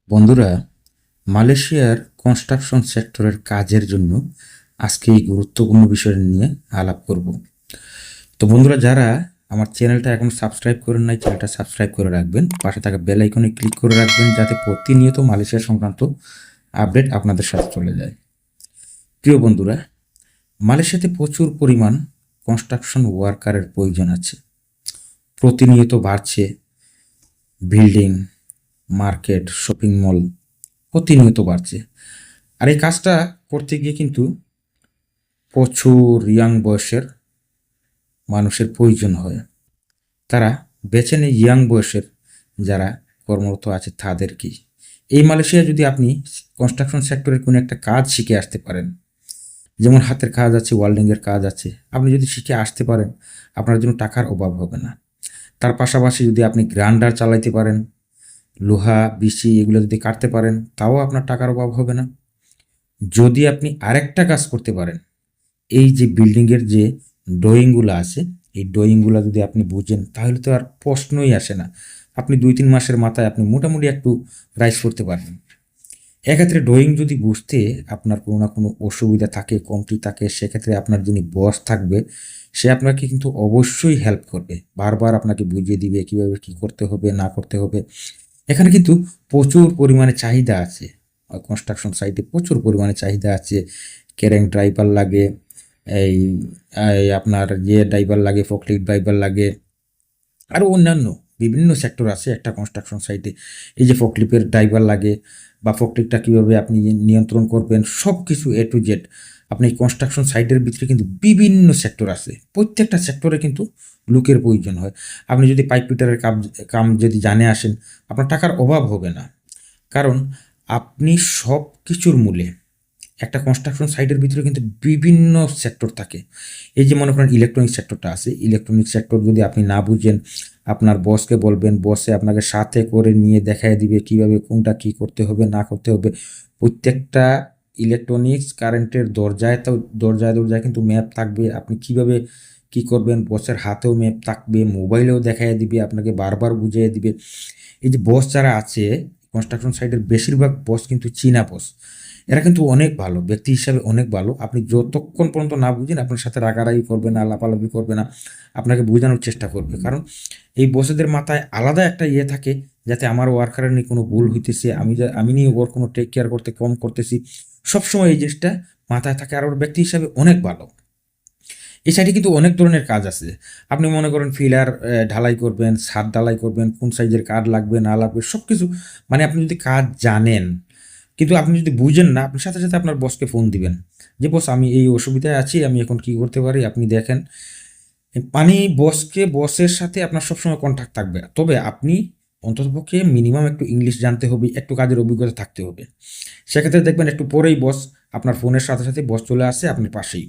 বন্ধুরা, মালয়েশিয়ার কনস্ট্রাকশন সেক্টরের কাজের জন্য আজকে এই গুরুত্বপূর্ণ বিষয় নিয়ে আলাপ করব। তো বন্ধুরা, যারা আমার চ্যানেলটা এখন সাবস্ক্রাইব করেন নাই, চ্যানেলটা সাবস্ক্রাইব করে রাখবেন, পাশে থাকা বেল আইকনে ক্লিক করে রাখবেন যাতে প্রতিনিয়ত মালয়েশিয়া সংক্রান্ত আপডেট আপনাদের সাথে চলে যায়। প্রিয় বন্ধুরা, মালয়েশিয়াতে প্রচুর পরিমাণ কনস্ট্রাকশন ওয়ার্কারের প্রয়োজন আছে। প্রতিনিয়ত বাড়ছে বিল্ডিং, মার্কেট, শপিং মল প্রতিনিয়ত বাড়ছে। আর এই কাজটা করতে গিয়ে কিন্তু প্রচুর ইয়াং বয়সের মানুষের প্রয়োজন হয়। তারা বেছে নেয় ইয়াং বয়সের যারা কর্মরত আছে তাদেরকেই। এই মালয়েশিয়া যদি আপনি কনস্ট্রাকশন সেক্টরের কোনো একটা কাজ শিখে আসতে পারেন, যেমন হাতের কাজ আছে, ওয়েল্ডিংয়ের কাজ আছে, আপনি যদি শিখে আসতে পারেন আপনার জন্য টাকার অভাব হবে না। তার পাশাপাশি যদি আপনি গ্রাইন্ডার চালাইতে পারেন, লোহা বিসি এগুলো যদি কাটতে পারেন, তাও আপনার টাকার অভাব হবে না। যদি আপনি আরেকটা কাজ করতে পারেন, এই যে বিল্ডিংয়ের যে ড্রয়িংগুলো আছে, এই ড্রয়িংগুলো যদি আপনি বুঝেন তাহলে তো আর প্রশ্নই আসে না। আপনি 2-3 মাসের মাথায় আপনি মোটামুটি একটু রাইজ করতে পারবেন। এক্ষেত্রে ড্রয়িং যদি বুঝতে আপনার কোনো না কোনো অসুবিধা থাকে, কমতি থাকে, সেক্ষেত্রে আপনার যিনি বস থাকবে সে আপনাকে কিন্তু অবশ্যই হেল্প করবে, বারবার আপনাকে বুঝিয়ে দিবে কীভাবে কী করতে হবে না করতে হবে। এখানে কিন্তু প্রচুর পরিমাণে চাহিদা আছে, কনস্ট্রাকশন সাইটে প্রচুর পরিমাণে চাহিদা আছে। ক্রেন ড্রাইভার লাগে, এই আপনার ড্রাইভার লাগে, ফকলিফট ড্রাইভার লাগে, আরও অন্যান্য বিভিন্ন সেক্টর আছে একটা কনস্ট্রাকশন সাইটে। এই যে ফকলিফটের ড্রাইভার লাগে বা ফকলিফটটা কীভাবে আপনি নিয়ন্ত্রণ করবেন, সব কিছু এ টু জেড আপনি কনস্ট্রাকশন সাইটের ভিতরে কিন্তু বিভিন্ন সেক্টর আছে। প্রত্যেকটা সেক্টরে কিন্তু লোকের প্রয়োজন হয়। আপনি যদি পাইপ ফিটারের কাম যদি জানে আসেন, আপনার টাকার অভাব হবে না। কারণ আপনি সব কিছুর মূলে একটা কনস্ট্রাকশন সাইটের ভিতরে কিন্তু বিভিন্ন সেক্টর থাকে। এই যে মনে করেন ইলেকট্রনিক সেক্টরটা আছে, ইলেকট্রনিক সেক্টর যদি আপনি না বুঝেন আপনার বসকে বলবেন, বসে আপনাকে সাথে করে নিয়ে দেখায় দিবে কীভাবে কোনটা কী করতে হবে না করতে হবে। প্রত্যেকটা ইলেকট্রনিক্স কারেন্টের দরজায় কিন্তু ম্যাপ থাকবে, আপনি কিভাবে কি করবেন, বসের হাতেও ম্যাপ থাকবে, মোবাইলেও দেখায় দিবে, আপনাকে বারবার বুঝিয়ে দিবে। এই যে বস যারা আছে কনস্ট্রাকশন সাইটের বেশিরভাগ বস কিন্তু চীনা বস। এরা কিন্তু অনেক ভালো, ব্যক্তি হিসাবে অনেক ভালো। আপনি যতক্ষণ পর্যন্ত না বুঝেন আপনার সাথে রাগারাগি করবে না, লাফালাফি করবে না, আপনাকে বোঝানোর চেষ্টা করবে। কারণ এই বসেদের মাথায় আলাদা একটা ইয়ে থাকে, যাতে আমার ওয়ার্কারের নিয়ে কোনো ভুল হইতেছে, আমি নিয়ে ওর কোনো টেক কেয়ার করতে কম করতেছি, সবসময় এই জিনিসটা মাথায় থাকে। আর ওর ব্যক্তি হিসাবে অনেক ভালো। এই সাইডে কিন্তু অনেক ধরনের কাজ আছে। আপনি মনে করেন ফিলার ঢালাই করবেন, ছাদ ঢালাই করবেন, কোন সাইজের কাঠ লাগবে না লাগবে সব কিছু, মানে আপনি যদি কাজ জানেন কিন্তু আপনি যদি বুঝেন না, আপনি সাথে সাথে আপনার বসকে ফোন দিবেন যে বস আমি এই অসুবিধায় আছি, আমি এখন কি করতে পারি আপনি দেখেন। মানে বসের সাথে আপনার সবসময় কন্ট্যাক্ট থাকবে। তবে আপনি অন্ততপক্ষে মিনিমাম একটু ইংলিশ জানতে হবে, একটু কাজের অভিজ্ঞতা থাকতে হবে। সেক্ষেত্রে দেখবেন একটু পরেই বস আপনার ফোনের সাথে সাথে বস চলে আসে আপনার পাশেই।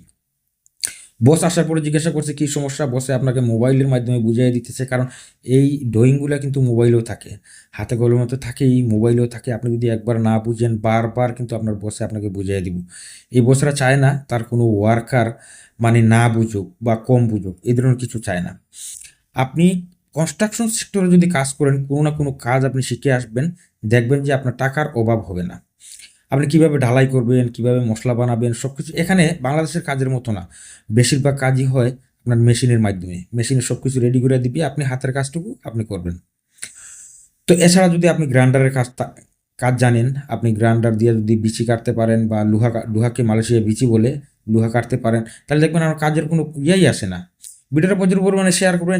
বস আসার পরে জিজ্ঞাসা করছে কী সমস্যা, বসে আপনাকে মোবাইলের মাধ্যমে বুঝিয়ে দিতেছে। কারণ এই ড্রয়িংগুলো কিন্তু মোবাইলেও থাকে, হাতে কলমে তো থাকেই, মোবাইলেও থাকে। আপনি যদি একবার না বুঝেন বারবার কিন্তু আপনার বসে আপনাকে বুঝিয়ে দিব। এই বসরা চায় না তার কোনো ওয়ার্কার মানে না বুঝুক বা কম বুঝুক, এই ধরনের কিছু চায় না। আপনি কনস্ট্রাকশন সেক্টরে যদি কাজ করেন, কোনো না কোনো কাজ আপনি শিখে আসবেন, দেখবেন যে আপনার টাকার অভাব হবে না। আপনি কীভাবে ঢালাই করবেন, কীভাবে মশলা বানাবেন সব কিছু এখানে বাংলাদেশের কাজের মতো না। বেশিরভাগ কাজই হয় আপনার মেশিনের মাধ্যমে, মেশিনে সব কিছু রেডি করে দিবে, আপনি হাতের কাজটুকু আপনি করবেন। তো এছাড়া যদি আপনি গ্রাইন্ডারের কাজ জানেন, আপনি গ্রাইন্ডার দিয়ে যদি বিচি কাটতে পারেন বা লোহাকে মালয়েশিয়ায় বিচি বলে, লোহা কাটতে পারেন, তাহলে দেখবেন আমার কাজের কোনো ইয়েই আসে না। ভিডিওটা প্রচুর পরিমাণে শেয়ার করবেন।